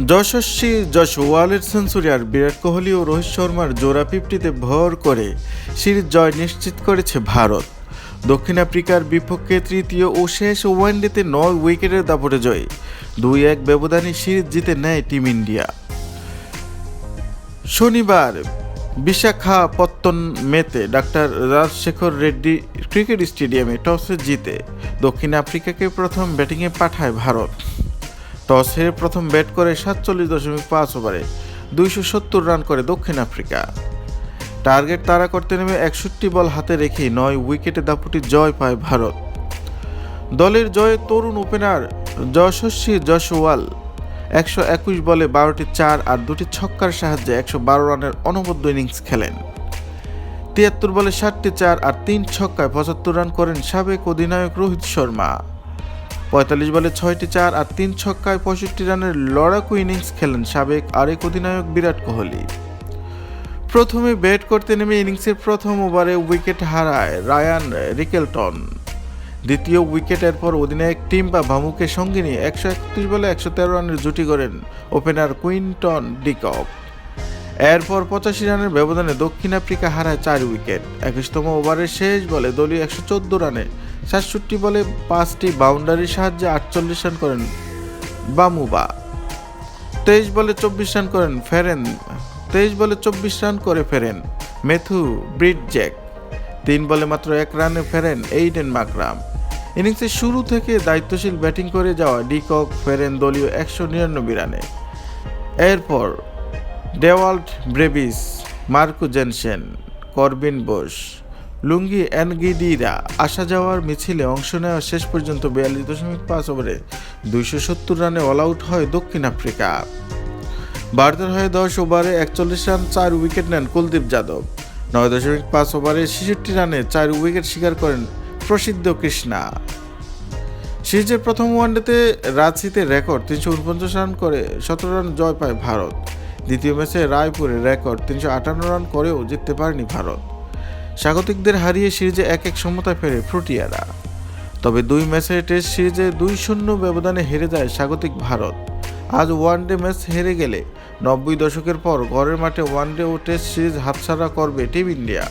যশস্বী জয়সওয়ালের century আর বিরাট কোহলি ও রোহিত শর্মার জোড়া 50-তে ভর করে সিরিজ জয় নিশ্চিত করেছে ভারত। দক্ষিণ আফ্রিকার বিপক্ষে তৃতীয় ও শেষ ওয়ানডেতে 9 উইকেটের দাপটে জয় 2-1 ব্যবধানে সিরিজ জিতে নেয় টিম ইন্ডিয়া। শনিবার বিশাখাপত্তনমেতে ডাক্তার রাজশেখর রেড্ডি ক্রিকেট স্টেডিয়ামে টসে জিতে দক্ষিণ আফ্রিকাকে প্রথম ব্যাটিংয়ে পাঠায় ভারত। টস হেরে প্রথম ব্যাট করে 47.5 ওভারে 270 রান করে দক্ষিণ আফ্রিকা। টার্গেট তাড়া করতে নেমে 61 বল হাতে রেখেই 9 উইকেটে দাপুটে জয় পায় ভারত। দলের জয়ে তরুণ ওপেনার যশস্বী জয়সওয়াল 121 বলে 12টি 4 আর 2টি ছক্কার সাহায্যে 112 রানের অনবদ্য ইনিংস খেলেন। 73 বলে 7টি 4 আর 3 ছক্কায় 75 রান করেন সাবেক অধিনায়ক রোহিত শর্মা। 45 বলে 6টি 4 আর 3 ছক্কায় 65 রানের লড়াকু ইনিংস খেলেন সাবেক আরেক অধিনায়ক বিরাট কোহলি। প্রথমে ব্যাট করতে নেমে ইনিংসের প্রথম ওভারে উইকেট হারায় রায়ান রিকেলটন। দ্বিতীয় উইকেটের পর অধিনায়ক টিম্বা ভামুকে সঙ্গে নিয়ে 131 বলে 113 রানের জুটি করেন ওপেনার কুইন্টন ডিকক। এরপর 85 রানের ব্যবধানে দক্ষিণ আফ্রিকা হারায় 4 উইকেট। 21তম ওভারের শেষ বলে দলীয় 114 রানে 67 বলে 5টি বাউন্ডারির সাহায্যে 48 রান করেন বামুবা। 23 বলে 24 রান করে ফেরেন ম্যাথু ব্রিডজ্যাক। 3 বলে মাত্র 1 রানে ফেরেন এইডেন মাকরাম। ইনিংসের শুরু থেকে দায়িত্বশীল ব্যাটিং করে যাওয়া ডিকক ফেরেন দলীয় 199 রানে। এরপর Dewald Brevis, Marco Jansen, Corbin Bosch, Lungi এনগিডিরা আসা যাওয়ার মিছিলে অংশ নেওয়া শেষ পর্যন্ত 42.5 ওভারে 270 রানে অল আউট হয় দক্ষিণ আফ্রিকা। ভারতের হয়ে 10 ওভারে 41 রান 4 উইকেট নেন কুলদীপ যাদব। 9.5 ওভারে 66 রানে 4 উইকেট শিকার করেন প্রসিদ্ধ কৃষ্ণা। সিরিজের প্রথম ওয়ানডেতে রাঁচিতে রেকর্ড 349 রান করে 17 রান জয় পায় ভারত। দ্বিতীয় ম্যাচে রায়পুরে রেকর্ড 358 রান করেও জিততে পারেনি ভারত। স্বাগতিকদের হারিয়ে সিরিজে 1-1 সমতায় ফেরে প্রোটিয়ারা। তবে 2 ম্যাচের টেস্ট সিরিজে 2-0 ব্যবধানে হেরে যায় স্বাগতিক ভারত। আজ ওয়ানডে ম্যাচ হেরে গেলে 90 দশকের পর ঘরের মাঠে ওয়ানডে ও টেস্ট সিরিজ হাতছাড়া করবে টিম ইন্ডিয়া।